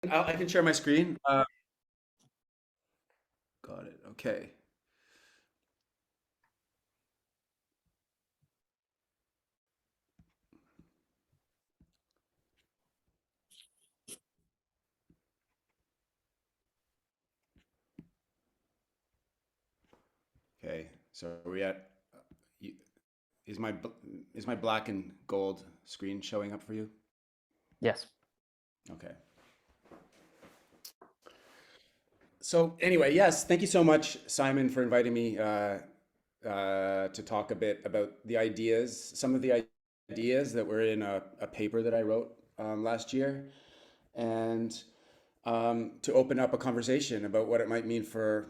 I can share my screen. Got it. Okay. Okay. So are we at? you- Is is my black and gold screen showing up for you? Yes. Okay. So anyway, yes, thank you so much, Simon, for inviting me to talk a bit about the ideas, some of the ideas that were in a paper that I wrote last year, and to open up a conversation about what it might mean for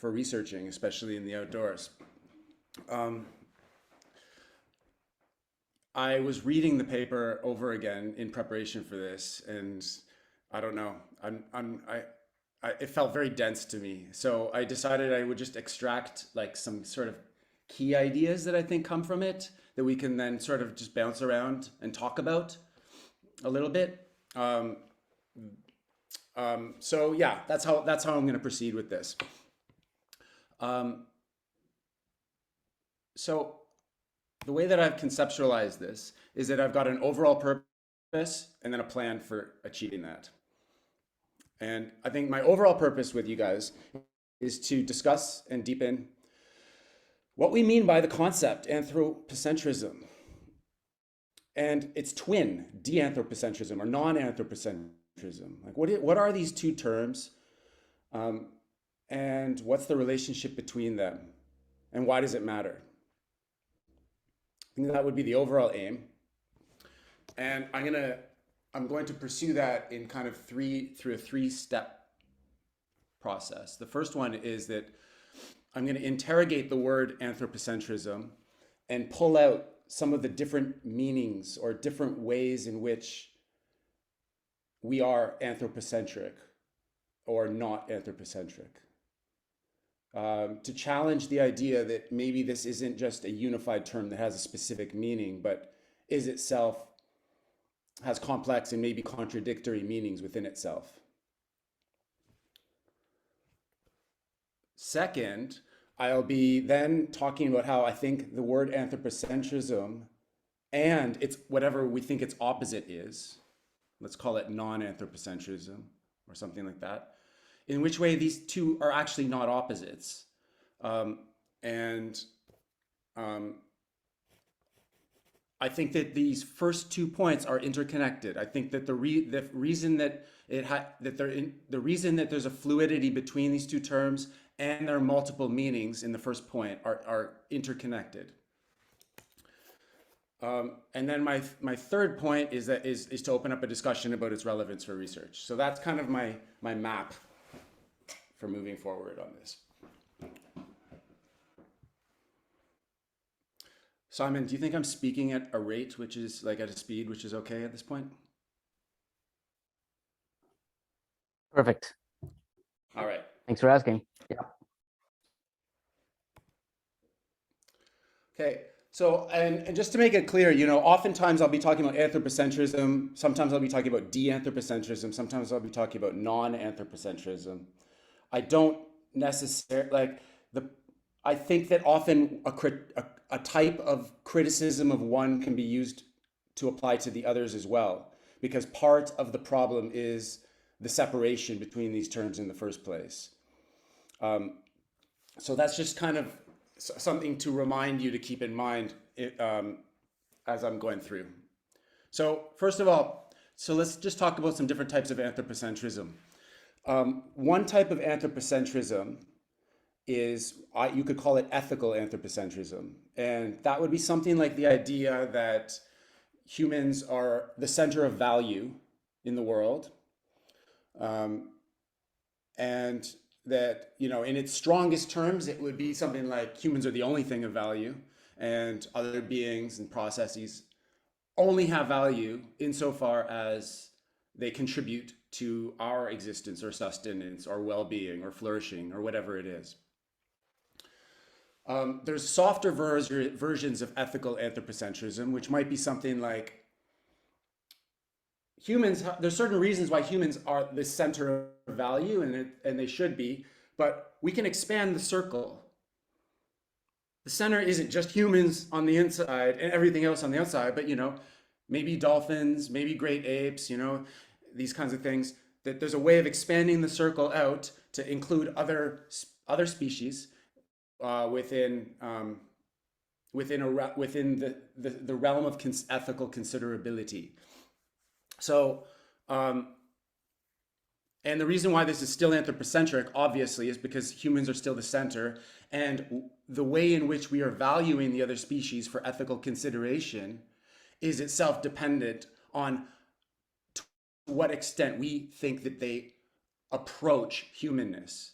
researching, especially in the outdoors. Um, I was reading the paper over again in preparation for this, and I don't know. It felt very dense to me. So I decided I would just extract like some sort of key ideas that I think come from it that we can then sort of just bounce around and talk about a little bit. So yeah, that's how I'm going to proceed with this. Um, so the way that I've conceptualized this is that I've got an overall purpose and then a plan for achieving that. And I think my overall purpose with you guys is to discuss and deepen what we mean by the concept anthropocentrism and its twin, de-anthropocentrism or non-anthropocentrism. Like, what are these two terms, um, and what's the relationship between them, and why does it matter? I think that would be the overall aim, and I'm going to pursue that in kind of through a three-step process. The first one is that I'm going to interrogate the word anthropocentrism and pull out some of the different meanings or different ways in which we are anthropocentric or not anthropocentric. To challenge the idea that maybe this isn't just a unified term that has a specific meaning, but is itself has complex and maybe contradictory meanings within itself. Second, I'll be then talking about how I think the word anthropocentrism and it's whatever we think its opposite is, let's call it non-anthropocentrism or something like that, in which way these two are actually not opposites. Um, and um, I think that these first 2 points are interconnected. I think that the reason that the reason that there's a fluidity between these two terms and there are multiple meanings in the first point are interconnected. And then my third point is to open up a discussion about its relevance for research. So that's kind of my map for moving forward on this. Simon, do you think I'm speaking at a rate which is like at a speed which is okay at this point? Perfect. All right. Thanks for asking. Yeah. Okay. So, and just to make it clear, oftentimes I'll be talking about anthropocentrism. Sometimes I'll be talking about de-anthropocentrism. Sometimes I'll be talking about non-anthropocentrism. I don't necessarily like the. I think that often a type of criticism of one can be used to apply to the others as well, because part of the problem is the separation between these terms in the first place. So that's just kind of something to remind you to keep in mind as I'm going through. So first of all, so let's just talk about some different types of anthropocentrism. One type of anthropocentrism is you could call it ethical anthropocentrism, and that would be something like the idea that humans are the center of value in the world, and that in its strongest terms it would be something like humans are the only thing of value and other beings and processes only have value insofar as they contribute to our existence or sustenance or well-being or flourishing or whatever it is. There's softer versions of ethical anthropocentrism, which might be something like there's certain reasons why humans are the center of value, and they should be, but we can expand the circle. The center isn't just humans on the inside and everything else on the outside, but maybe dolphins, maybe great apes, these kinds of things. That there's a way of expanding the circle out to include other species within the realm of ethical considerability. So, and the reason why this is still anthropocentric, obviously, is because humans are still the center, and the way in which we are valuing the other species for ethical consideration is itself dependent on to what extent we think that they approach humanness,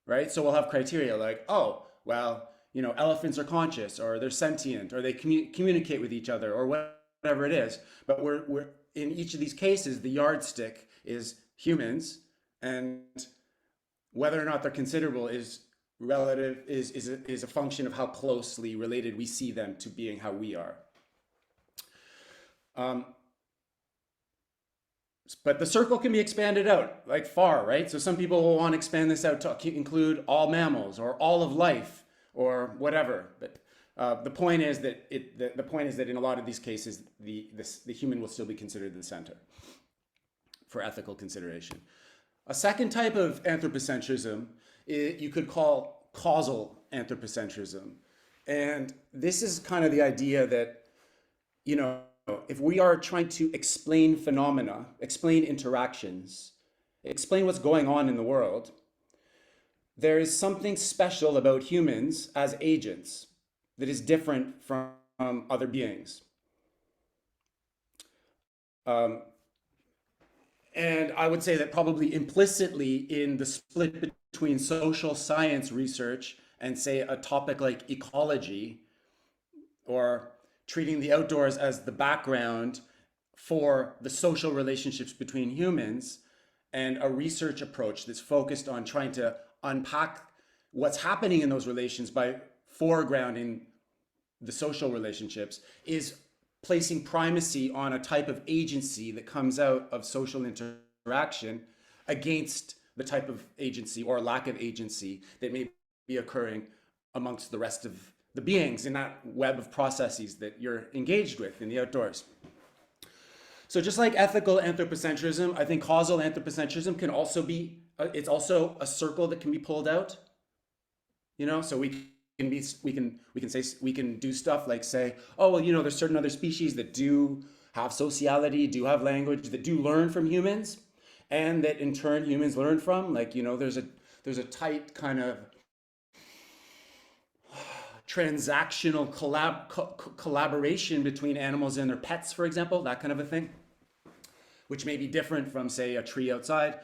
right? So we'll have criteria like, oh, well, elephants are conscious, or they're sentient, or they communicate with each other, or whatever it is. But we're in each of these cases, the yardstick is humans, and whether or not they're considerable is relative, is a function of how closely related we see them to being how we are. But the circle can be expanded out like far, right? So some people will want to expand this out to include all mammals or all of life or whatever. But the point is that in a lot of these cases, the human will still be considered the center for ethical consideration. A second type of anthropocentrism you could call causal anthropocentrism. And this is kind of the idea that, if we are trying to explain phenomena, explain interactions, explain what's going on in the world, there is something special about humans as agents that is different from other beings. And I would say that probably implicitly in the split between social science research and, say, a topic like ecology, or treating the outdoors as the background for the social relationships between humans, and a research approach that's focused on trying to unpack what's happening in those relations by foregrounding the social relationships, is placing primacy on a type of agency that comes out of social interaction against the type of agency or lack of agency that may be occurring amongst the rest of the beings in that web of processes that you're engaged with in the outdoors. So just like ethical anthropocentrism, I think causal anthropocentrism can also be, it's also a circle that can be pulled out. So we can do stuff like say, oh, well, there's certain other species that do have sociality, do have language, that do learn from humans, and that in turn humans learn from. Like, there's a tight kind of transactional collaboration between animals and their pets, for example, that kind of a thing, which may be different from, say, a tree outside.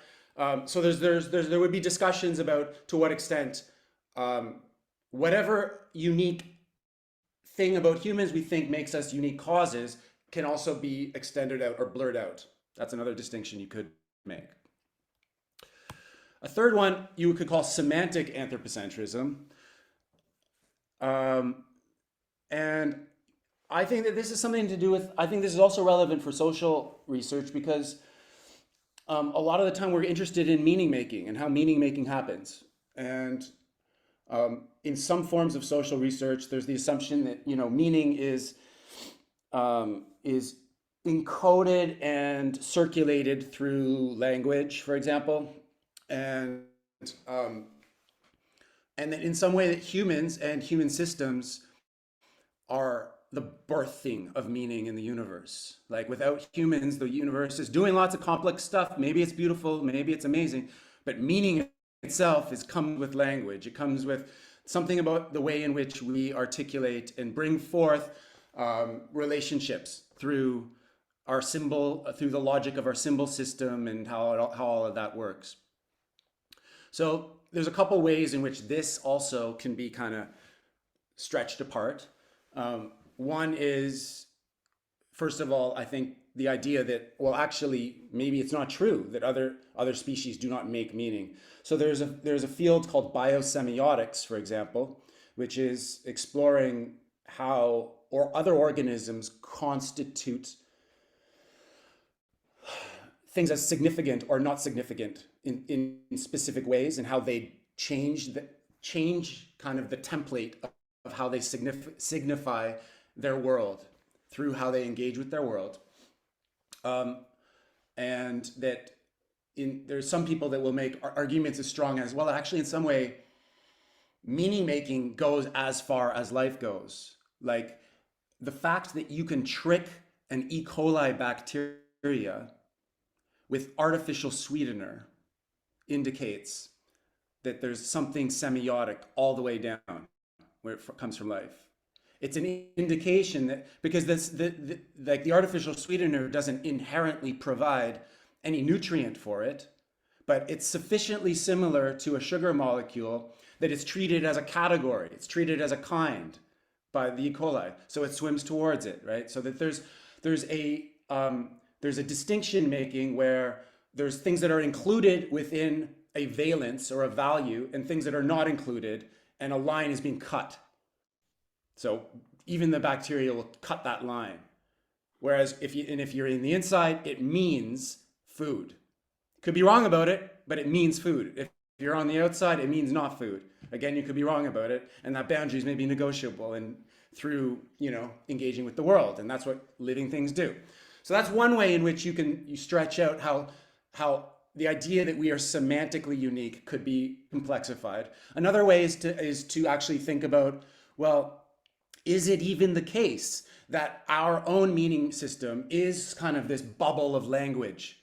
So there would be discussions about to what extent whatever unique thing about humans we think makes us unique causes can also be extended out or blurred out. That's another distinction you could make. A third one you could call semantic anthropocentrism. And I think that this is something to do with, I think this is also relevant for social research, because a lot of the time we're interested in meaning making and how meaning making happens. And in some forms of social research, there's the assumption that meaning is encoded and circulated through language, for example, and that in some way that humans and human systems are the birthing of meaning in the universe. Like, without humans, the universe is doing lots of complex stuff. Maybe it's beautiful, maybe it's amazing, but meaning itself comes with language. It comes with something about the way in which we articulate and bring forth relationships through our symbol, through the logic of our symbol system, and how all of that works. So there's a couple ways in which this also can be kind of stretched apart. One is, first of all, I think the idea that, well, actually, maybe it's not true that other species do not make meaning. So there's a field called biosemiotics, for example, which is exploring how or other organisms constitute things as significant or not significant in specific ways, and how they change kind of the template of how they signify their world through how they engage with their world. And that there's some people that will make arguments as strong as, well, actually in some way, meaning making goes as far as life goes. Like the fact that you can trick an E. coli bacteria with artificial sweetener indicates that there's something semiotic all the way down where it comes from life. It's an indication that, because like the artificial sweetener doesn't inherently provide any nutrient for it, but it's sufficiently similar to a sugar molecule that it's treated as a category, it's treated as a kind by the E. coli, so it swims towards it, right? So that there's a distinction making where there's things that are included within a valence or a value and things that are not included, and a line is being cut. So even the bacteria will cut that line. Whereas if you're in the inside, it means food. Could be wrong about it, but it means food. If you're on the outside, it means not food. Again, you could be wrong about it, and that boundaries may be negotiable and through, engaging with the world, and that's what living things do. So that's one way in which you stretch out how the idea that we are semantically unique could be complexified. Another way is to actually think about, well, is it even the case that our own meaning system is kind of this bubble of language?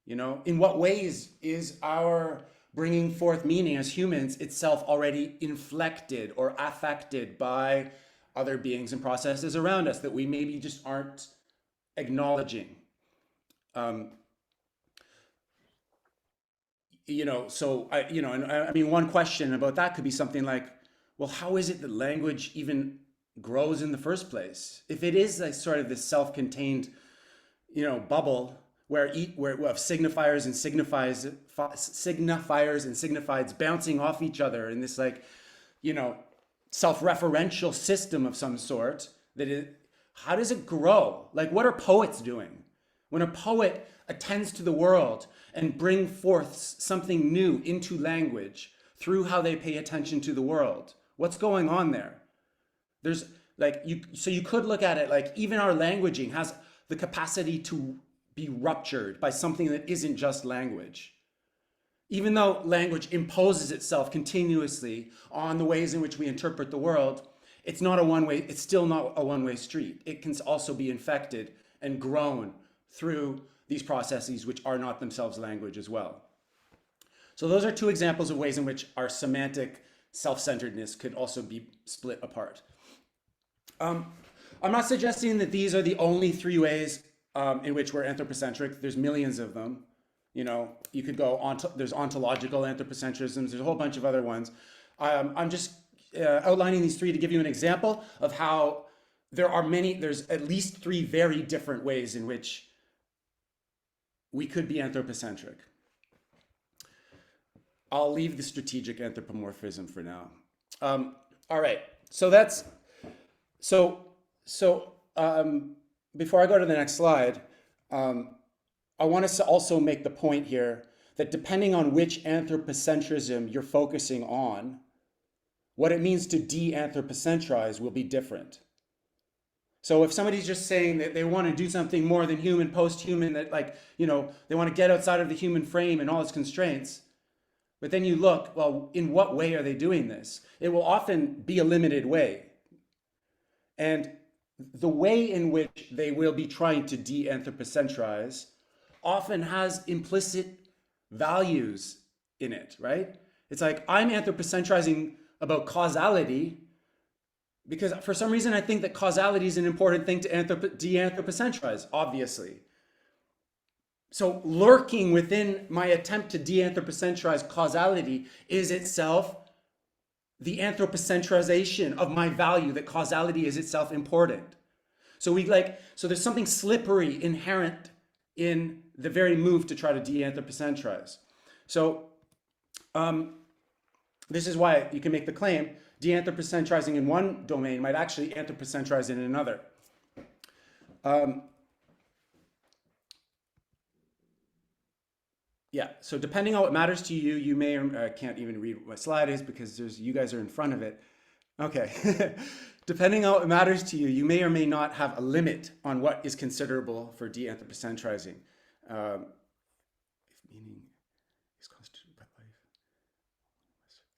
In what ways is our bringing forth meaning as humans itself already inflected or affected by other beings and processes around us that we maybe just aren't acknowledging? One question about that could be something like, well, how is it that language even grows in the first place? If it is like sort of this self-contained, bubble where of signifiers and signifieds bouncing off each other in this self-referential system of some sort, how does it grow? Like, what are poets doing? When a poet attends to the world and bring forth something new into language through how they pay attention to the world, what's going on there? So you could look at it like even our languaging has the capacity to be ruptured by something that isn't just language. Even though language imposes itself continuously on the ways in which we interpret the world, it's still not a one-way street. It can also be infected and grown through these processes which are not themselves language as well. So those are two examples of ways in which our semantic self-centeredness could also be split apart. I'm not suggesting that these are the only three ways in which we're anthropocentric. There's millions of them. You could go on to, there's ontological anthropocentrisms. There's a whole bunch of other ones. I'm just outlining these three to give you an example of how there's at least three very different ways in which we could be anthropocentric. I'll leave the strategic anthropomorphism for now. All right, before I go to the next slide, I want us to also make the point here that depending on which anthropocentrism you're focusing on, what it means to de-anthropocentrize will be different. So if somebody's just saying that they want to do something more than human, post-human, that they want to get outside of the human frame and all its constraints, but then you look, well, in what way are they doing this? It will often be a limited way. And the way in which they will be trying to de-anthropocentrize often has implicit values in it, right? It's like, I'm anthropocentrizing about causality because for some reason I think that causality is an important thing to de-anthropocentrize, obviously. So lurking within my attempt to de-anthropocentrize causality is itself the anthropocentrization of my value that causality is itself important. So there's something slippery inherent in the very move to try to de-anthropocentrize. So this is why you can make the claim de-anthropocentrizing in one domain might actually anthropocentrize in another. Yeah, so depending on what matters to you, you may or I can't even read what my slide is because you guys are in front of it. Okay. Depending on what matters to you, you may or may not have a limit on what is considerable for de-anthropocentrizing. Um, if meaning is constituted by life.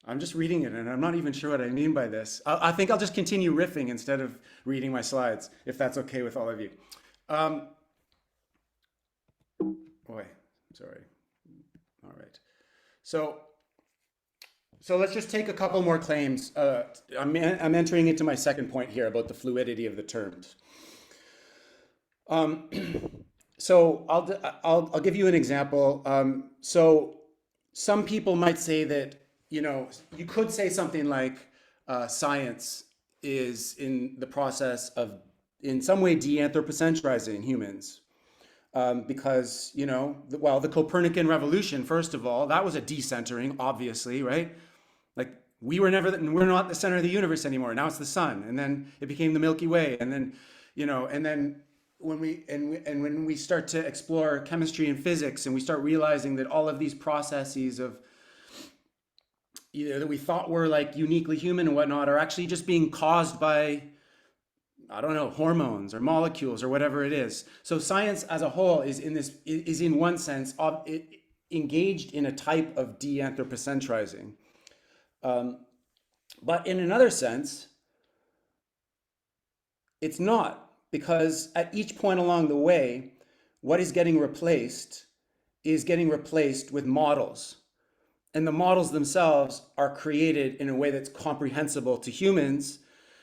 I'm just reading it and I'm not even sure what I mean by this. I think I'll just continue riffing instead of reading my slides, if that's okay with all of you. Um, boy, sorry. All right. So let's just take a couple more claims. I'm entering into my second point here about the fluidity of the terms. Um, so I'll give you an example. So some people might say that, you could say something like science is in the process of, in some way, de-anthropocentrizing humans. Because, the Copernican revolution, first of all, that was a decentering, obviously, right? Like we're not the center of the universe anymore. Now it's the sun, and then it became the Milky Way, and then, and then when we start to explore chemistry and physics, and we start realizing that all of these processes of that we thought were like uniquely human and whatnot are actually just being caused by, I don't know, hormones or molecules or whatever it is. So science as a whole is in one sense engaged in a type of de-anthropocentrizing. But in another sense, it's not, because at each point along the way, what is getting replaced with models. And the models themselves are created in a way that's comprehensible to humans,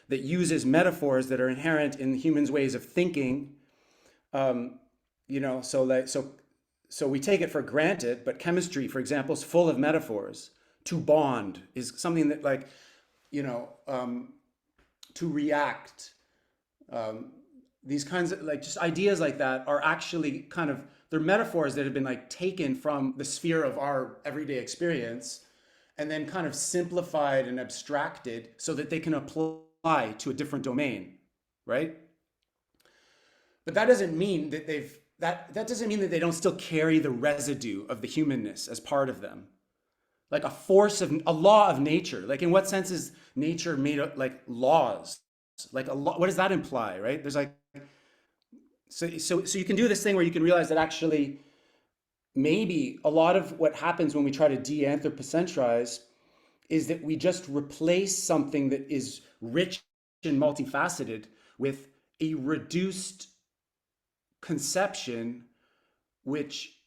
that uses metaphors that are inherent in humans' ways of thinking. So we take it for granted, but chemistry, for example, is full of metaphors. To bond is something that, like, to react. These kinds of, like, just ideas like that are actually kind of, they're metaphors that have been like taken from the sphere of our everyday experience and then kind of simplified and abstracted so that they can apply to a different domain, right? But that doesn't mean that that doesn't mean that they don't still carry the residue of the humanness as part of them. Like a law of nature. Like, in what sense is nature made of, like, laws? Like a law, what does that imply, right? There's like, so you can do this thing where you can realize that actually maybe a lot of what happens when we try to de-anthropocentrize is that we just replace something that is rich and multifaceted with a reduced conception, which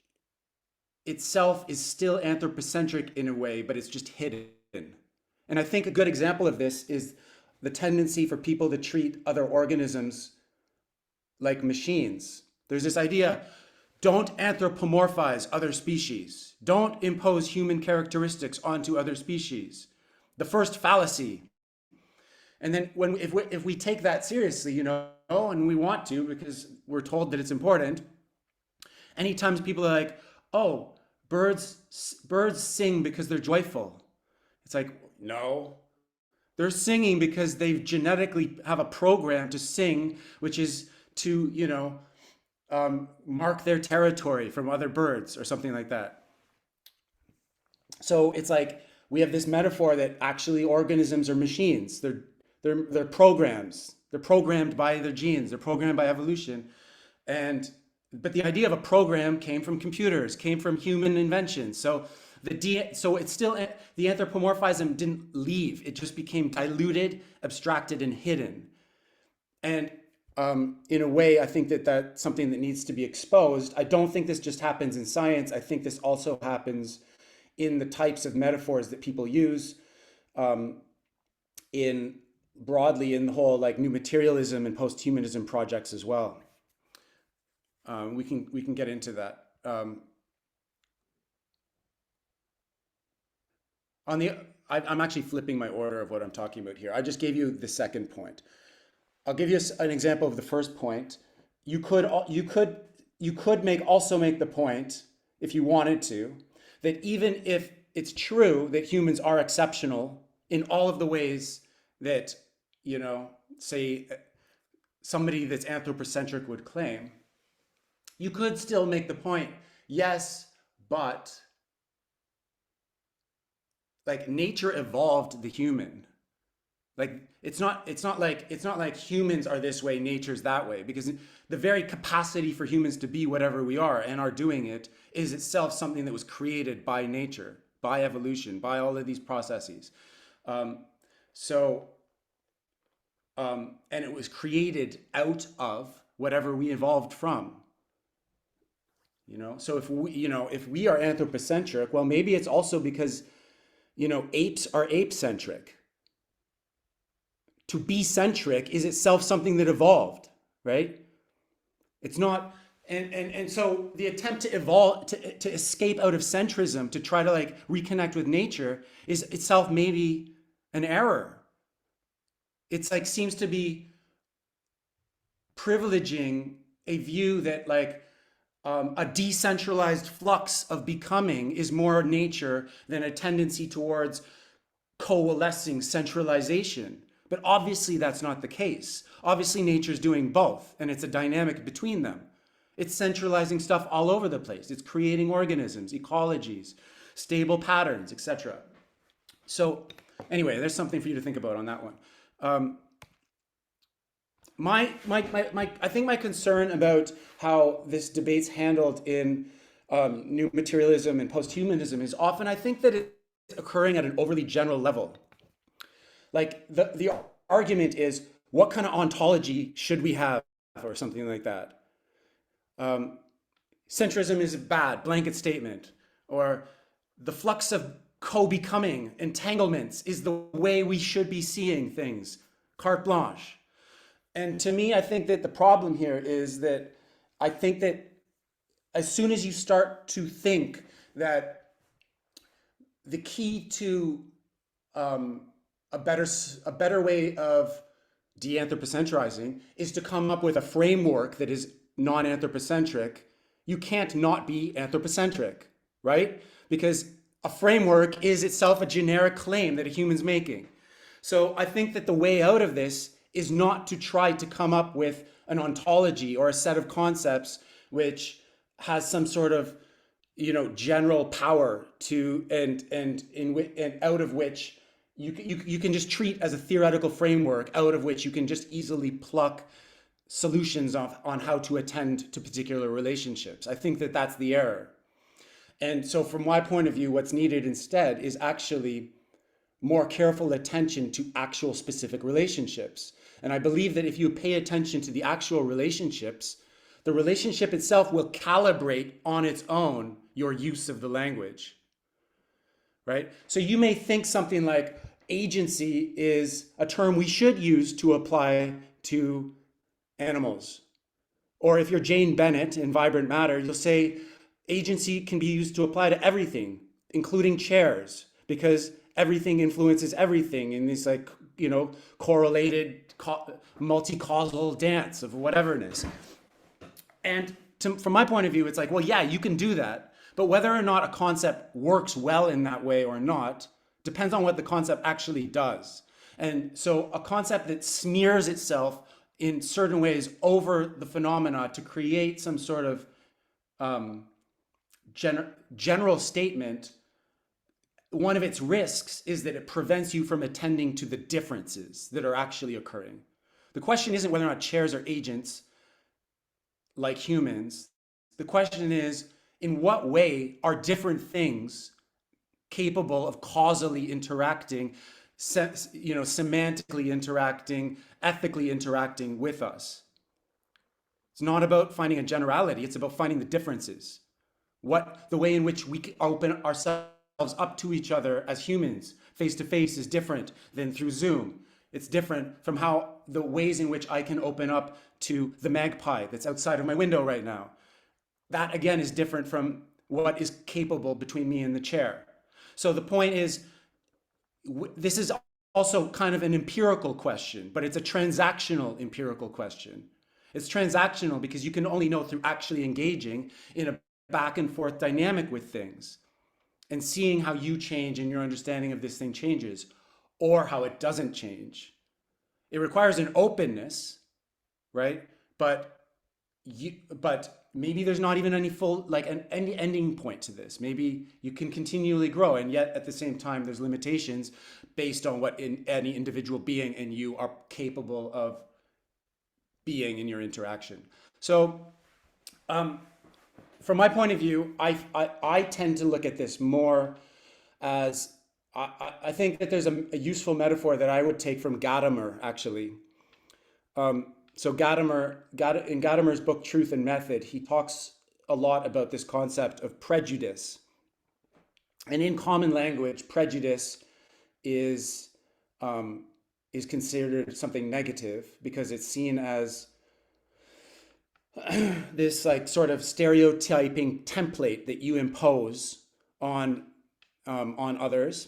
itself is still anthropocentric in a way, but it's just hidden. And I think a good example of this is the tendency for people to treat other organisms like machines. There's this idea, don't anthropomorphize other species. Don't impose human characteristics onto other species. The first fallacy. And then if we take that seriously, and we want to because we're told that it's important, anytime people are like, oh, birds sing because they're joyful. It's like, no. They're singing because they've genetically have a program to sing, which is to, mark their territory from other birds or something like that. So it's like we have this metaphor that actually organisms are machines. They're programs. They're programmed by their genes. They're programmed by evolution. But the idea of a program came from computers, came from human invention. So it's still, the anthropomorphism didn't leave. It just became diluted, abstracted, and hidden. And in a way, I think that that's something that needs to be exposed. I don't think this just happens in science. I think this also happens in the types of metaphors that people use, in broadly in the whole, like, new materialism and post-humanism projects as well. We can get into that. I'm actually flipping my order of what I'm talking about here. I just gave you the second point. I'll give you an example of the first point. You could also make the point, if you wanted to, that even if it's true that humans are exceptional in all of the ways that, say, somebody that's anthropocentric would claim, you could still make the point, yes, but like nature evolved the human. Like it's not like humans are this way, nature's that way, because the very capacity for humans to be whatever we are and are doing it is itself something that was created by nature, by evolution, by all of these processes. Um, so and it was created out of whatever we evolved from. So if we are anthropocentric, well, maybe it's also because apes are ape-centric. To be centric is itself something that evolved, right? It's not, and so the attempt to evolve, to escape out of centrism, to try to like reconnect with nature is itself maybe an error. It's like seems to be privileging a view that like a decentralized flux of becoming is more nature than a tendency towards coalescing centralization. But obviously that's not the case. Obviously nature's doing both, and it's a dynamic between them. It's centralizing stuff all over the place. It's creating organisms, ecologies, stable patterns, etc. So anyway, there's something for you to think about on that one. I think my concern about how this debate's handled in new materialism and post-humanism is often I think that it's occurring at an overly general level. Like the argument is, what kind of ontology should we have, or something like that. Centrism is a bad blanket statement, or the flux of co-becoming entanglements is the way we should be seeing things, carte blanche. And to me, I think that the problem here is that I think that as soon as you start to think that the key to a better way of de-anthropocentrizing is to come up with a framework that is non-anthropocentric, you can't not be anthropocentric, right? Because a framework is itself a generic claim that a human's making. So I think that the way out of this is not to try to come up with an ontology or a set of concepts which has some sort of general power to and out of which you can just treat as a theoretical framework out of which you can just easily pluck solutions on how to attend to particular relationships. I think that that's the error. And so from my point of view, what's needed instead is actually more careful attention to actual specific relationships. And I believe that if you pay attention to the actual relationships, the relationship itself will calibrate on its own your use of the language, right? So you may think something like agency is a term we should use to apply to animals. Or if you're Jane Bennett in Vibrant Matter, you'll say agency can be used to apply to everything, including chairs, because everything influences everything in this correlated multi-causal dance of whateverness. And from my point of view, it's like, well, yeah, you can do that. But whether or not a concept works well in that way or not depends on what the concept actually does. And so a concept that smears itself in certain ways over the phenomena to create some sort of general statement, one of its risks is that it prevents you from attending to the differences that are actually occurring. The question isn't whether or not chairs are agents like humans. The question is, in what way are different things capable of causally interacting, semantically interacting, ethically interacting with us? It's not about finding a generality, it's about finding the differences. The way in which we open ourselves up to each other as humans, face to face, is different than through Zoom. It's different from how the ways in which I can open up to the magpie that's outside of my window right now. That again is different from what is capable between me and the chair. So the point is, this is also kind of an empirical question, but it's a transactional empirical question. It's transactional because you can only know through actually engaging in a back and forth dynamic with things and seeing how you change and your understanding of this thing changes, or how it doesn't change. It requires an openness, right? But maybe there's not even any full, like any ending point to this. Maybe you can continually grow, and yet at the same time, there's limitations based on what any individual being and you are capable of being in your interaction. So, from my point of view, I tend to look at this more as I think that there's a useful metaphor that I would take from Gadamer, actually. So in Gadamer's book Truth and Method, he talks a lot about this concept of prejudice. And in common language, prejudice is is considered something negative because it's seen as this like sort of stereotyping template that you impose on others,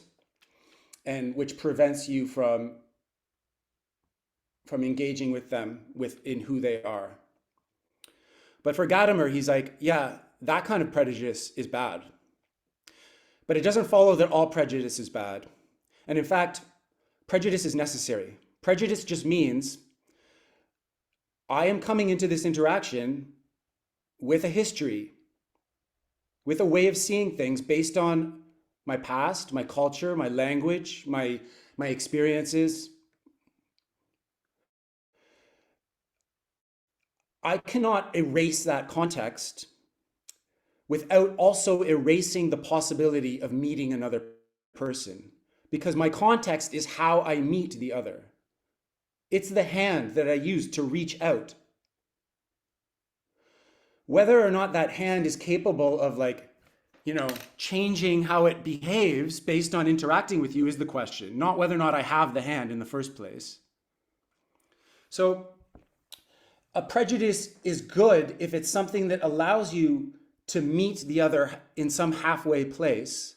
and which prevents you from engaging with them in who they are. But for Gadamer, he's like, yeah, that kind of prejudice is bad. But it doesn't follow that all prejudice is bad. And in fact, prejudice is necessary. Prejudice just means I am coming into this interaction with a history, with a way of seeing things based on my past, my culture, my language, my experiences. I cannot erase that context without also erasing the possibility of meeting another person, because my context is how I meet the other. It's the hand that I use to reach out. Whether or not that hand is capable of changing how it behaves based on interacting with you is the question, not whether or not I have the hand in the first place. So a prejudice is good if it's something that allows you to meet the other in some halfway place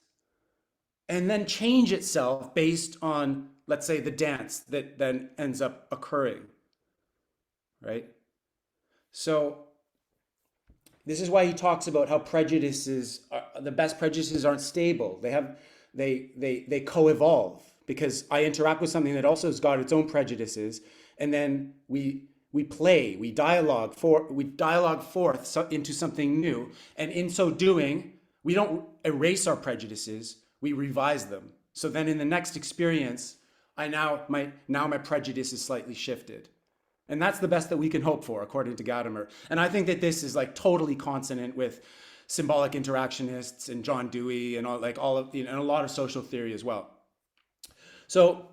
and then change itself based on, let's say, the dance that then ends up occurring, right? So this is why he talks about how the best prejudices aren't stable. They co-evolve, because I interact with something that also has got its own prejudices, and then we dialogue forth into something new, and in so doing, we don't erase our prejudices, we revise them. So then in the next experience, my prejudice is slightly shifted. And that's the best that we can hope for, according to Gadamer. And I think that this is like totally consonant with symbolic interactionists and John Dewey and and a lot of social theory as well. So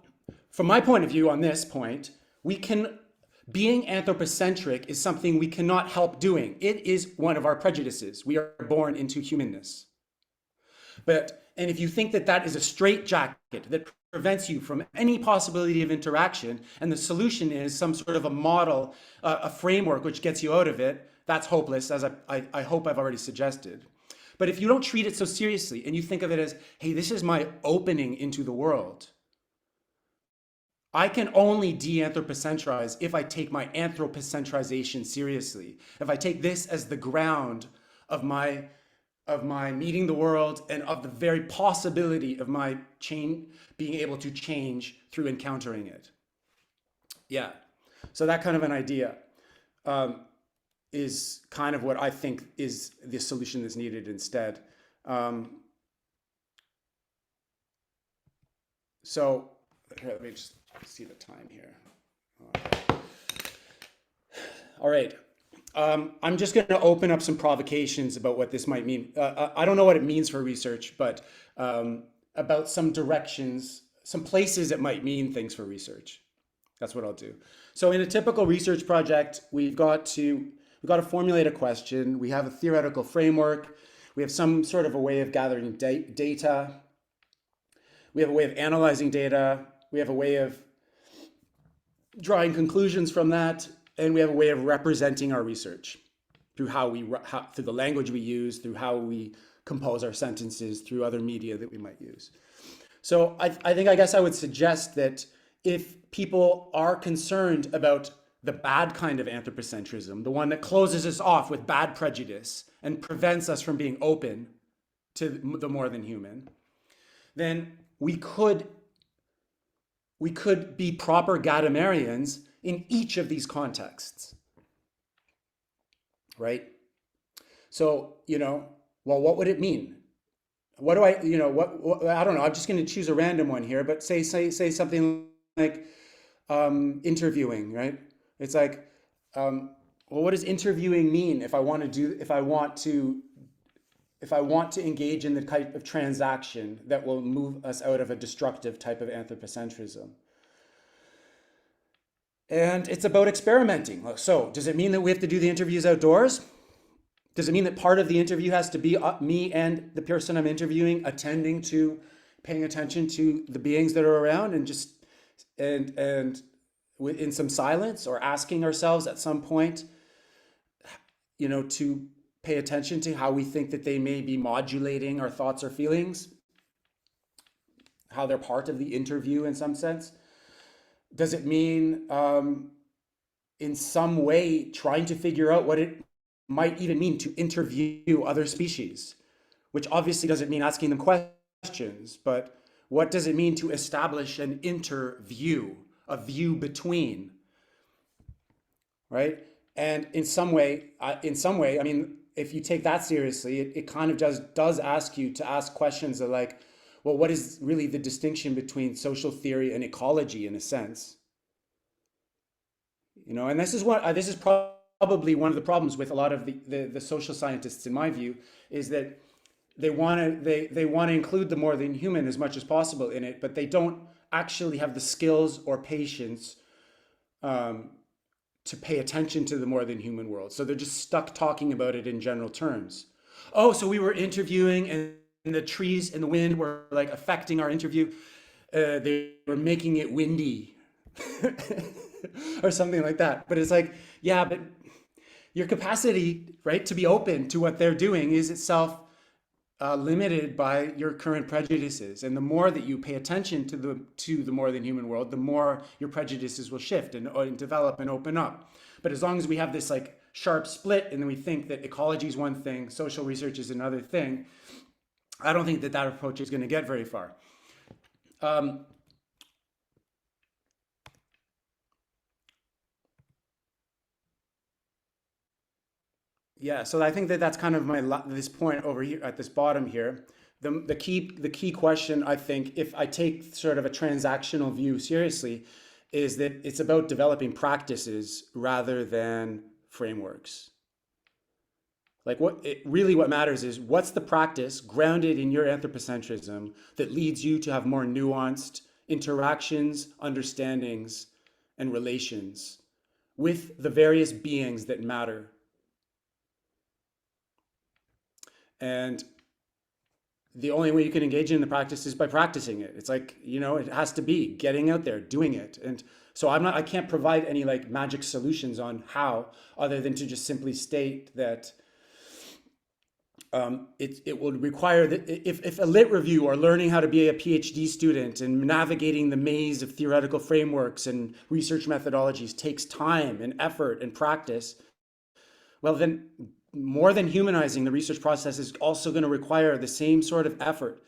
from my point of view on this point, being anthropocentric is something we cannot help doing. It is one of our prejudices. We are born into humanness. And if you think that that is a straitjacket that prevents you from any possibility of interaction, and the solution is some sort of a model, a framework which gets you out of it, that's hopeless, as I hope I've already suggested. But if you don't treat it so seriously and you think of it as, hey, this is my opening into the world, I can only de-anthropocentrize if I take my anthropocentrization seriously. If I take this as the ground of my meeting the world and of the very possibility of my being able to change through encountering it. Yeah, so that kind of an idea is kind of what I think is the solution that's needed instead. So here, let me just see the time here. All right. I'm just going to open up some provocations about what this might mean. I don't know what it means for research, but about some directions, some places it might mean things for research. That's what I'll do. So in a typical research project, we've got to formulate a question. We have a theoretical framework. We have some sort of a way of gathering data. We have a way of analyzing data. We have a way of drawing conclusions from that. And we have a way of representing our research through through the language we use, through how we compose our sentences, through other media that we might use. So I guess I would suggest that if people are concerned about the bad kind of anthropocentrism, the one that closes us off with bad prejudice and prevents us from being open to the more than human, then we could be proper Gadamerians in each of these contexts, right? So, well, what would it mean? What do I, what I don't know. I'm just going to choose a random one here, but say something like interviewing, right? It's like, well, what does interviewing mean if I want to engage in the type of transaction that will move us out of a destructive type of anthropocentrism? And it's about experimenting. So, does it mean that we have to do the interviews outdoors? Does it mean that part of the interview has to be me and the person I'm interviewing attending to, paying attention to the beings that are around, and just and in some silence, or asking ourselves at some point, to pay attention to how we think that they may be modulating our thoughts or feelings, how they're part of the interview in some sense? Does it mean in some way trying to figure out what it might even mean to interview other species, which obviously doesn't mean asking them questions, but what does it mean to establish an interview, a view between, right? And in some way, I mean, if you take that seriously, it kind of does ask you to ask questions of like, well, what is really the distinction between social theory and ecology in a sense? And this is probably one of the problems with a lot of the social scientists, in my view, is that they want to include the more than human as much as possible in it, but they don't actually have the skills or patience to pay attention to the more than human world. So they're just stuck talking about it in general terms. Oh, so we were interviewing and the trees and the wind were like affecting our interview. They were making it windy or something like that. But it's like, yeah, but your capacity, right, to be open to what they're doing is itself limited by your current prejudices. And the more that you pay attention to the more than human world, the more your prejudices will shift and develop and open up. But as long as we have this like sharp split, and then we think that ecology is one thing, social research is another thing, I don't think that approach is going to get very far. Yeah, so I think that that's kind of this point over here at this bottom here. The key question, I think, if I take sort of a transactional view seriously, is that it's about developing practices rather than frameworks. Like what matters is, what's the practice grounded in your anthropocentrism that leads you to have more nuanced interactions, understandings, and relations with the various beings that matter. And the only way you can engage in the practice is by practicing it. It's like, it has to be getting out there, doing it. And so I can't provide any like magic solutions on how, other than to just simply state that it will require that if a lit review, or learning how to be a PhD student and navigating the maze of theoretical frameworks and research methodologies takes time and effort and practice, well then, more than humanizing the research process is also going to require the same sort of effort.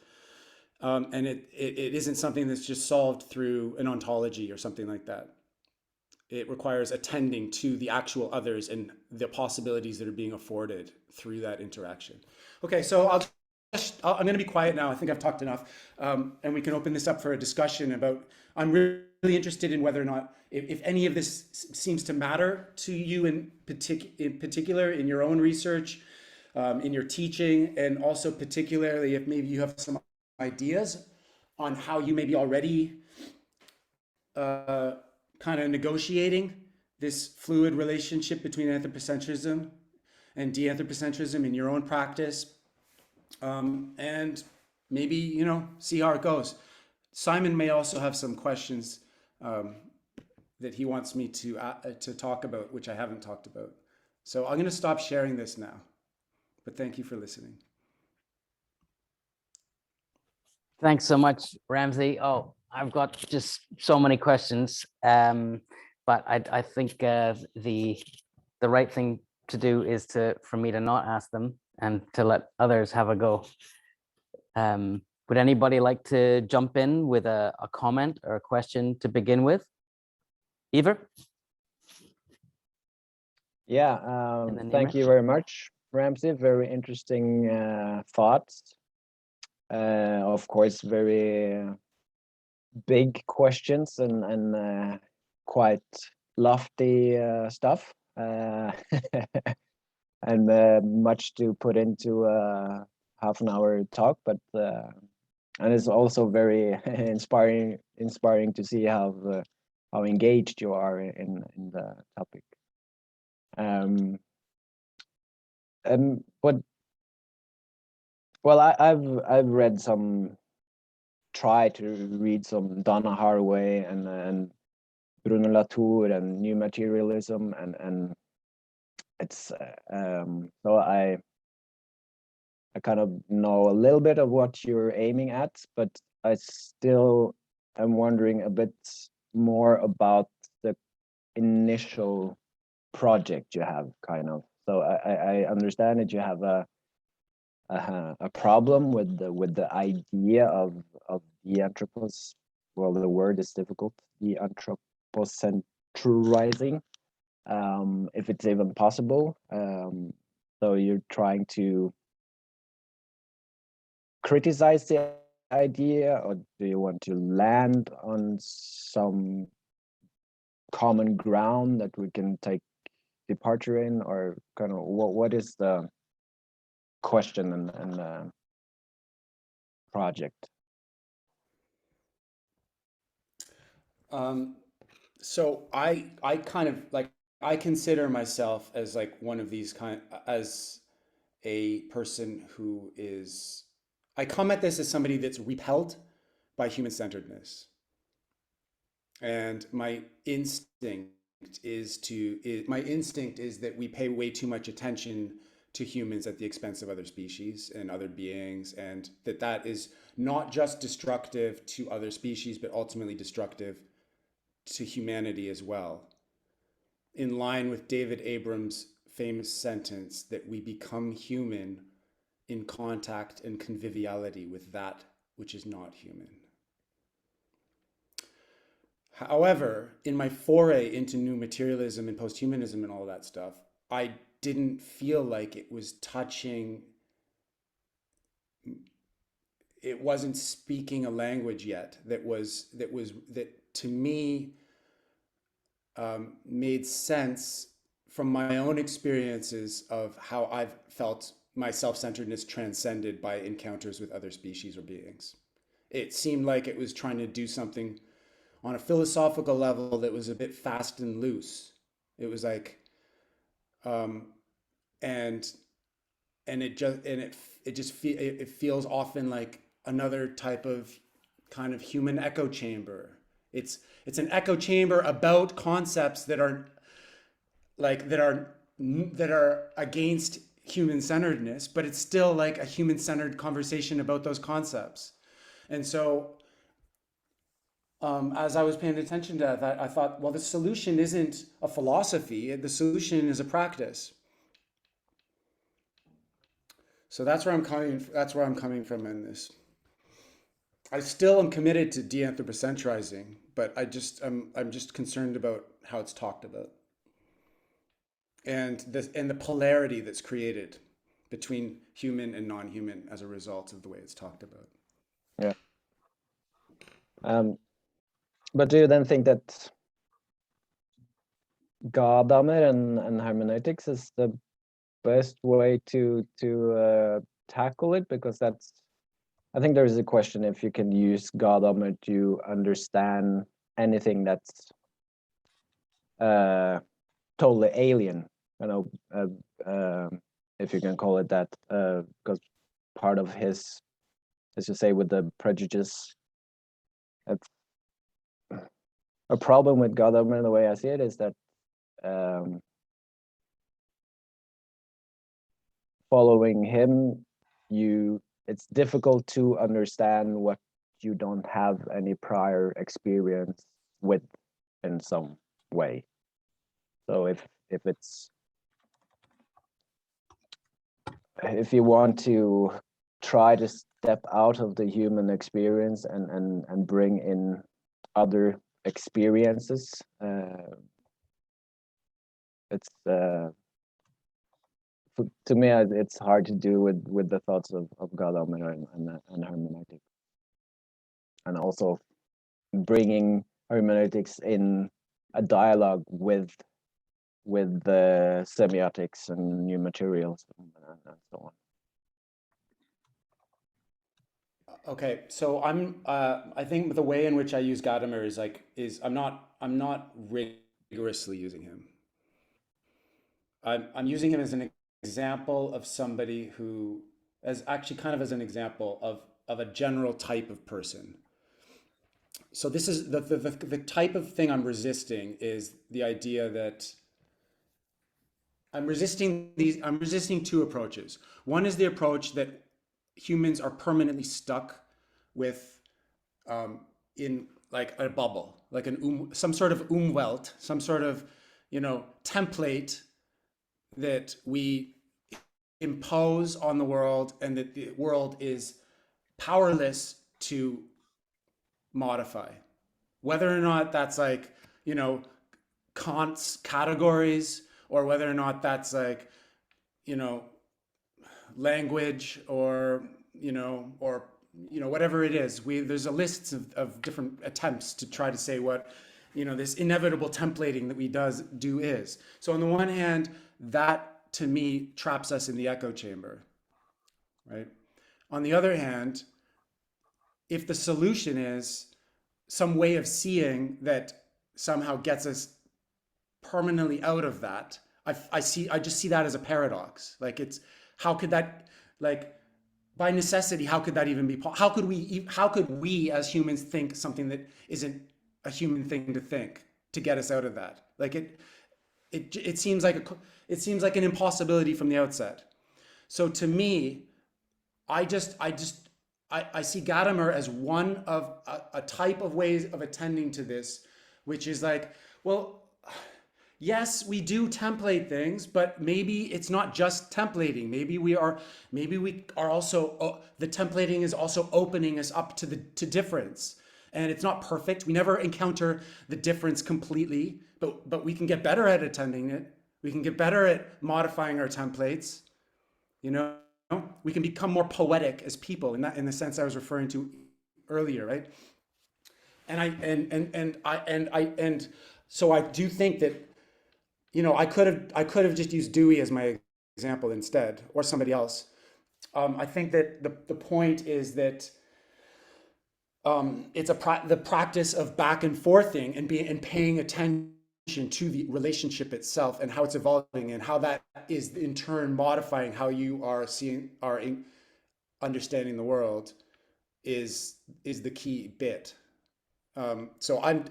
And it isn't something that's just solved through an ontology or something like that. It requires attending to the actual others and the possibilities that are being afforded through that interaction. Okay, so I'm going to be quiet now. I think I've talked enough. And we can open this up for a discussion about, I'm really interested in whether or not, if any of this seems to matter to you in particular in your own research, in your teaching, and also particularly if maybe you have some ideas on how you may be already kind of negotiating this fluid relationship between anthropocentrism and de-anthropocentrism in your own practice, and maybe, see how it goes. Simon may also have some questions that he wants me to talk about, which I haven't talked about. So I'm going to stop sharing this now, but thank you for listening. Thanks so much, Ramsey. Oh, I've got just so many questions, but I think the right thing to do is for me to not ask them and to let others have a go. Would anybody like to jump in with a comment or a question to begin with? Ivor? Yeah, thank you very much. Ramsey. Very interesting thoughts. Of course, very big questions and quite lofty stuff, and much to put into a half an hour talk. But and it's also very inspiring to see how engaged you are in the topic. But well, I've read some, try to read some Donna Haraway and Bruno Latour and new materialism, and it's so I kind of know a little bit of what you're aiming at, but I still am wondering a bit more about the initial project you have, kind of. So I understand that you have a problem with the idea of the anthropos. Well, the word is difficult. The anthropocentralizing, if it's even possible. So you're trying to criticize the idea, or do you want to land on some common ground that we can take departure in, or kind of what is the question and project? So I kind of like, I consider myself as like one of these as a person who is, I come at this as somebody that's repelled by human centeredness. And my instinct is that we pay way too much attention to humans at the expense of other species and other beings, and that is not just destructive to other species, but ultimately destructive to humanity as well. In line with David Abram's famous sentence that we become human in contact and conviviality with that which is not human. However, in my foray into new materialism and posthumanism and all that stuff, I didn't feel like it was touching, it wasn't speaking a language yet that to me made sense from my own experiences of how I've felt my self-centeredness transcended by encounters with other species or beings. It seemed like it was trying to do something on a philosophical level that was a bit fast and loose. It was like, and it feels often like another type of kind of human echo chamber. It's an echo chamber about concepts that are against human centeredness, but it's still like a human centered conversation about those concepts. And so as I was paying attention to that, I thought, well, the solution isn't a philosophy. The solution is a practice. So that's where I'm coming. That's where I'm coming from in this. I still am committed to de-anthropocentrizing, but I'm just concerned about how it's talked about, and the polarity that's created between human and non-human as a result of the way it's talked about. Yeah. But do you then think that Gadamer and hermeneutics is the best way to tackle it? Because that's, I think there is a question if you can use Gadamer to understand anything that's totally alien, you know, if you can call it that, because part of his, as you say, with the prejudice, a problem with Gadamer, the way I see it, is that following him, it's difficult to understand what you don't have any prior experience with in some way. So if you want to try to step out of the human experience and bring in other experiences, it's to me, it's hard to do with the thoughts of Gadamer and hermeneutics, and also bringing hermeneutics in a dialogue with the semiotics and new materials and so on. Okay, so I think the way in which I use Gadamer is I'm not rigorously using him. I'm using him as an example of somebody who, as actually kind of as an example of a general type of person. So this is the type of thing I'm resisting is the idea that I'm resisting two approaches. One is the approach that humans are permanently stuck with in like a bubble, like some sort of Umwelt, some sort of, template that we impose on the world, and that the world is powerless to modify. Whether or not that's like, Kant's categories, or whether or not that's like, language, or whatever it is. There's a list of different attempts to try to say what this inevitable templating that we do is. So on the one hand, that to me traps us in the echo chamber, right? On the other hand, if the solution is some way of seeing that somehow gets us permanently out of that, I just see that as a paradox. Like, it's, how could that, like, by necessity, how could that even be? How could we as humans think something that isn't a human thing to think to get us out of that? Like, it seems like an impossibility from the outset. So to me, I see Gadamer as one of a type of ways of attending to this, which is like, well, yes, we do template things, but maybe it's not just templating. Maybe we are also, the templating is also opening us up to difference. And it's not perfect. We never encounter the difference completely, but we can get better at attending it. We can get better at modifying our templates. We can become more poetic as people, in the sense I was referring to earlier, right? And so I do think that, I could have just used Dewey as my example instead, or somebody else. I think that the point is that it's the practice of back and forthing and paying attention to the relationship itself and how it's evolving, and how that is in turn modifying how you are understanding the world is the key bit. So I'm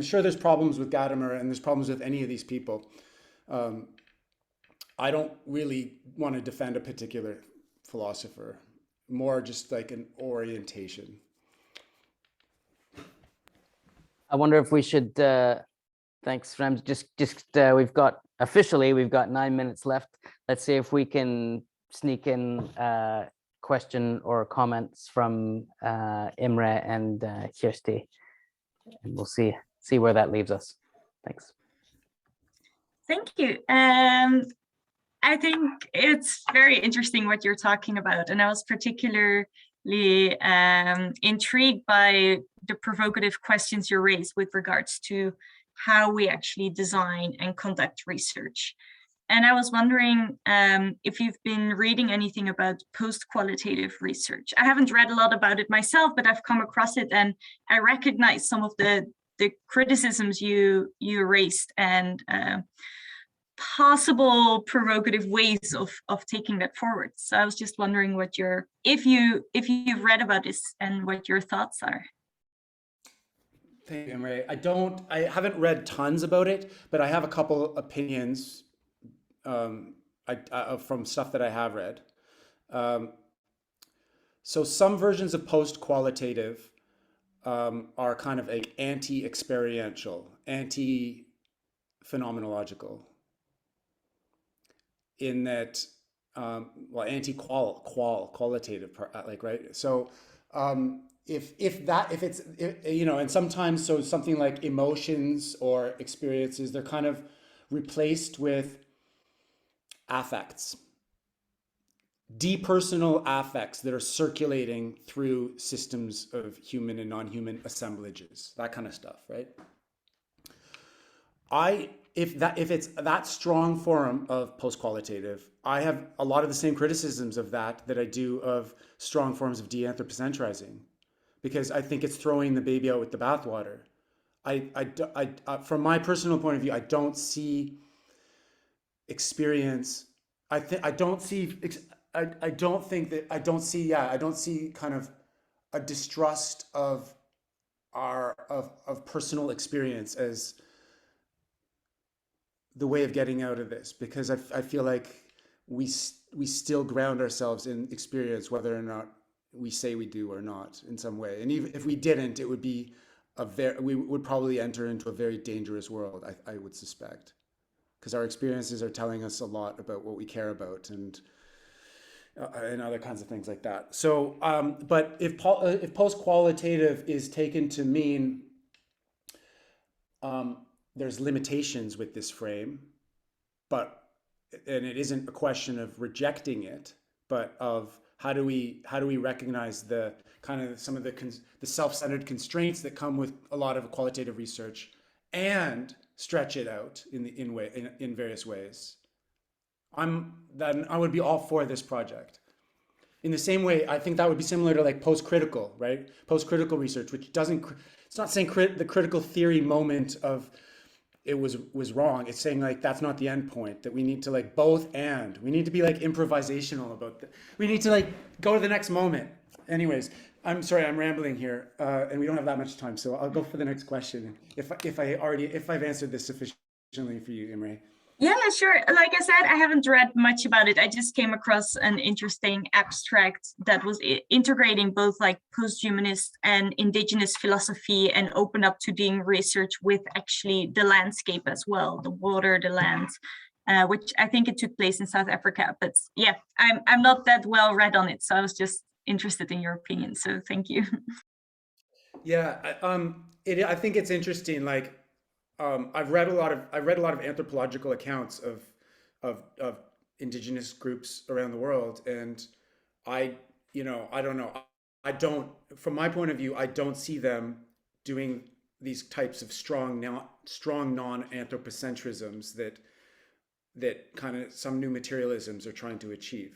sure there's problems with Gadamer, and there's problems with any of these people. I don't really want to defend a particular philosopher, more just like an orientation. I wonder if we should, thanks, Rams. We've got 9 minutes left. Let's see if we can sneak in question or comments from Imre and Kirsti, and we'll see where that leaves us. Thanks. Thank you. I think it's very interesting what you're talking about, and I was particularly intrigued by the provocative questions you raised with regards to how we actually design and conduct research. And I was wondering if you've been reading anything about post-qualitative research. I haven't read a lot about it myself, but I've come across it, and I recognize some of the criticisms you raised, and possible provocative ways of taking that forward. So I was just wondering if you've read about this and what your thoughts are. Thank you, Imre. I haven't read tons about it, but I have a couple opinions from stuff that I have read. So some versions of post-qualitative are kind of like anti-experiential, anti-phenomenological, in that, qualitative, like, right? So if it's, and sometimes, so something like emotions or experiences, they're kind of replaced with affects, depersonal affects that are circulating through systems of human and non-human assemblages, that kind of stuff, right? If it's that strong form of post-qualitative, I have a lot of the same criticisms of that I do of strong forms of de-anthropocentrizing, because I think it's throwing the baby out with the bathwater. From my personal point of view, I don't see experience. I don't see kind of a distrust of personal experience as the way of getting out of this, because I feel like we still ground ourselves in experience, whether or not we say we do or not, in some way. And even if we didn't, it would be we would probably enter into a very dangerous world, I would suspect, because our experiences are telling us a lot about what we care about and other kinds of things like that. So, but if post-qualitative is taken to mean there's limitations with this frame, and it isn't a question of rejecting it, but of how do we recognize the kind of some of the self-centered constraints that come with a lot of qualitative research, and stretch it out in various ways. Then I would be all for this project. In the same way, I think that would be similar to like post-critical, right? Post-critical research, which it's not saying the critical theory moment of it was wrong. It's saying like that's not the end point, that we need to like we need to be like improvisational about that. We need to like go to the next moment. Anyways, I'm sorry, I'm rambling here, and we don't have that much time, so I'll go for the next question. If I've answered this sufficiently for you, Imre. Yeah, sure. Like I said, I haven't read much about it. I just came across an interesting abstract that was integrating both like post-humanist and indigenous philosophy, and opened up to doing research with actually the landscape as well, the water, the land, which I think it took place in South Africa. But yeah, I'm not that well read on it, so I was just interested in your opinion. So thank you. Yeah, I think it's interesting. Like, I've read a lot of anthropological accounts of indigenous groups around the world, and I don't know. From my point of view, I don't see them doing these types of strong non-anthropocentrisms that kind of some new materialisms are trying to achieve.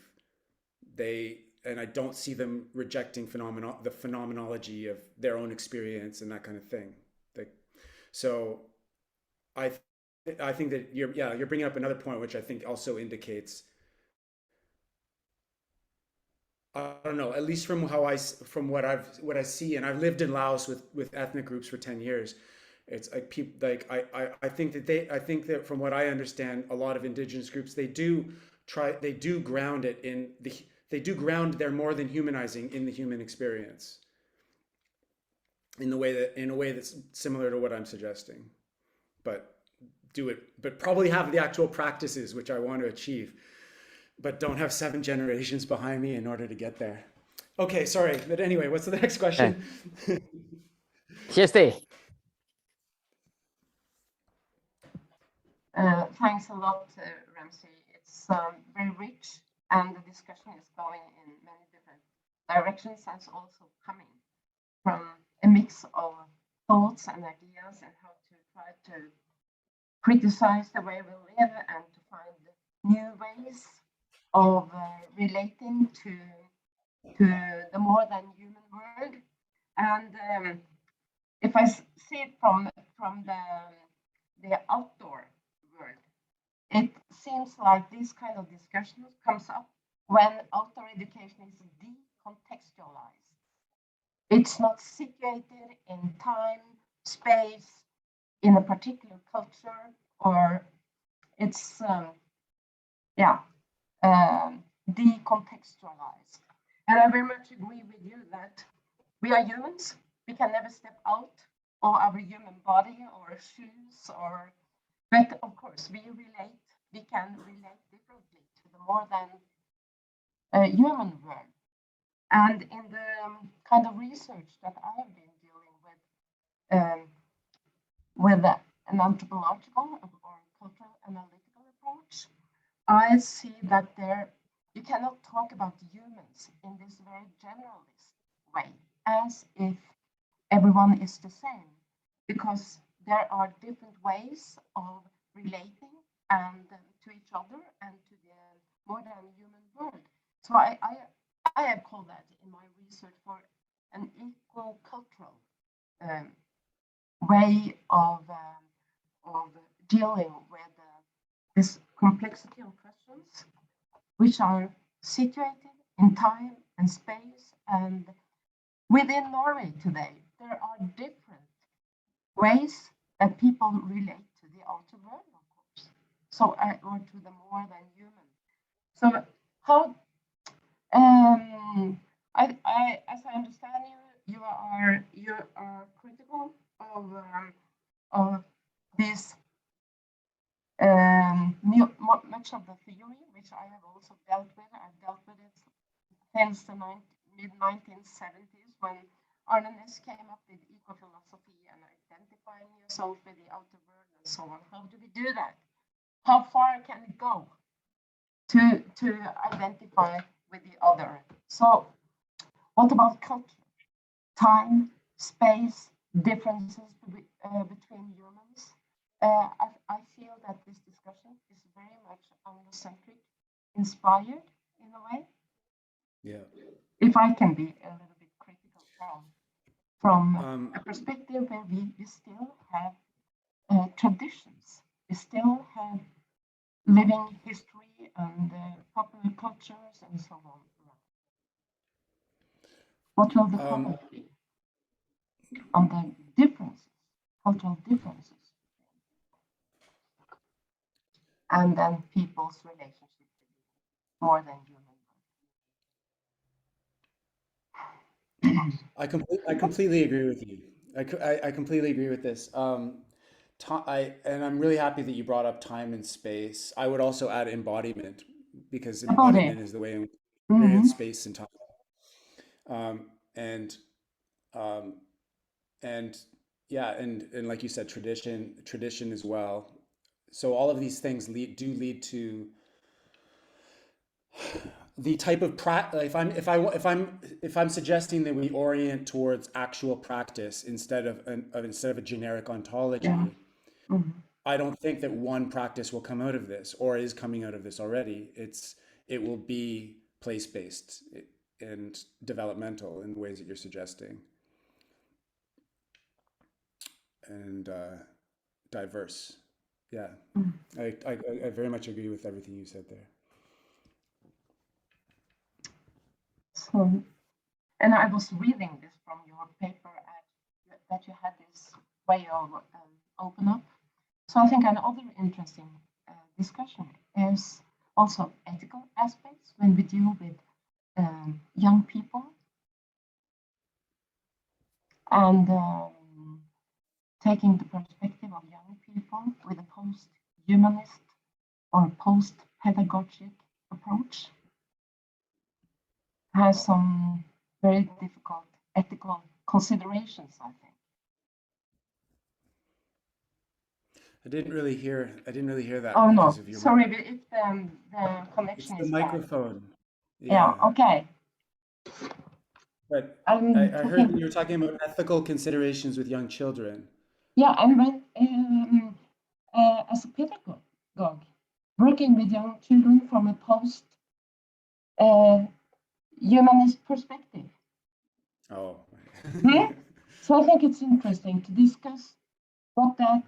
And I don't see them rejecting the phenomenology of their own experience and that kind of thing. So I think that you're bringing up another point, which I think also indicates, I don't know, at least from what I see, and I've lived in Laos with ethnic groups for 10 years. It's like people like I think that from what I understand, a lot of indigenous groups, they do ground it in they do ground their more than humanizing in the human experience, in a way that's similar to what I'm suggesting, but probably have the actual practices which I want to achieve, but don't have 7 generations behind me in order to get there. Okay, sorry, but anyway, what's the next question? Kirsti. Thanks a lot, Ramsey. It's very rich, and the discussion is going in many different directions, and it's also coming from a mix of thoughts and ideas, and how to try to criticize the way we live and to find new ways of relating to the more than human world. And if I see it from the outdoor world, it seems like this kind of discussion comes up when outdoor education is decontextualized. It's not situated in time, space, in a particular culture, or it's decontextualized. And I very much agree with you that we are humans. We can never step out of our human body or shoes, but of course we can relate differently to the more than human world. And in the kind of research that I have been dealing with an anthropological or cultural analytical approach, I see that you cannot talk about humans in this very generalist way, as if everyone is the same, because there are different ways of relating and to each other and to the more than human world. So I have called that in my research for an equal cultural way of dealing with this complexity of questions, which are situated in time and space. And within Norway today, there are different ways that people relate to the outer world, of course, so or to the more than human. So how, as I understand you, you are critical of this much of the theory, which I have also dealt with. I've dealt with it since the mid-1970s when Arne Næss came up with eco-philosophy and identifying yourself with the outer world and so on. How do we do that? How far can it go to identify with the other? So what about culture, time, space, differences between humans? I feel that this discussion is very much Anglo-centric, inspired in a way. Yeah. If I can be a little bit critical from a perspective where we still have traditions, we still have living history and popular cultures and so on. What will the comment be on the differences, cultural differences, and then people's relationship more than human? I completely agree with you. I completely agree with this. And I'm really happy that you brought up time and space. I would also add embodiment, because embodiment is the way in which we experience space and time. And yeah, and like you said, tradition as well. So all of these things do lead to the type of if I'm suggesting that we orient towards actual practice instead of a generic ontology. Yeah. I don't think that one practice will come out of this or is coming out of this already. It will be place-based and developmental in the ways that you're suggesting, and diverse. Yeah, I very much agree with everything you said there. So, and I was reading this from your paper that you had this way of open up. So I think another interesting discussion is also ethical aspects when we deal with young people and taking the perspective of young people with a post-humanist or post-pedagogic approach has some very difficult ethical considerations, I think. I didn't really hear that. Oh no, because of your sorry, but if the connection it's is the bad. microphone. Yeah, okay. But I heard that you were talking about ethical considerations with young children. Yeah, and when as a pedagogue, working with young children from a post humanist perspective. Oh. So I think it's interesting to discuss what that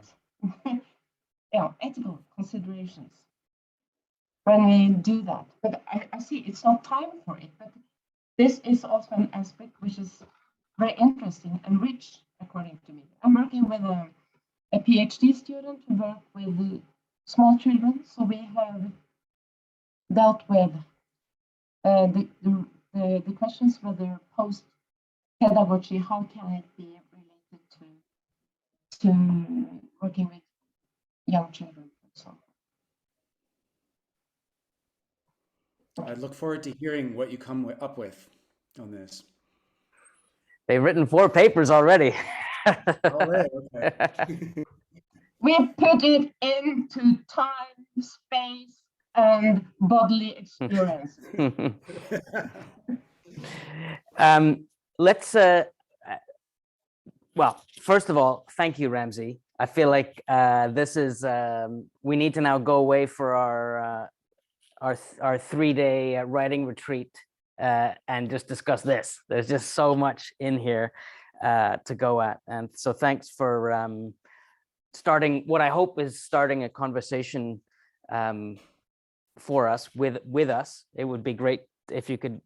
ethical considerations when we do that. But I see it's not time for it, but this is also an aspect which is very interesting and rich, according to me. I'm working with a PhD student who works with small children, so we have dealt with the questions whether post pedagogy, how can it be related to working with young children, for example. I look forward to hearing what you come up with on this. They've written 4 papers already. Oh, right, okay. We put it into time, space, and bodily experience. Let's well, first of all, thank you, Ramsey. I feel like this is we need to now go away for our 3-day writing retreat and just discuss this. There's just so much in here to go at, and so thanks for starting what I hope is starting a conversation for us with us. It would be great if you could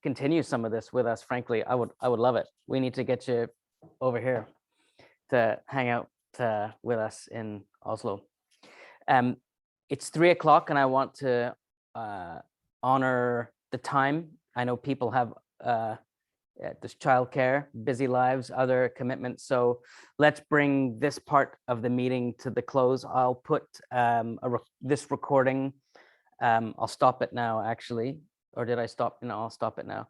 continue some of this with us. Frankly, I would love it. We need to get you over here to hang out with us in Oslo. It's 3 o'clock, and I want to honor the time. I know people have this childcare, busy lives, other commitments. So let's bring this part of the meeting to the close. I'll put this recording. I'll stop it now, actually. Or did I stop? No, I'll stop it now.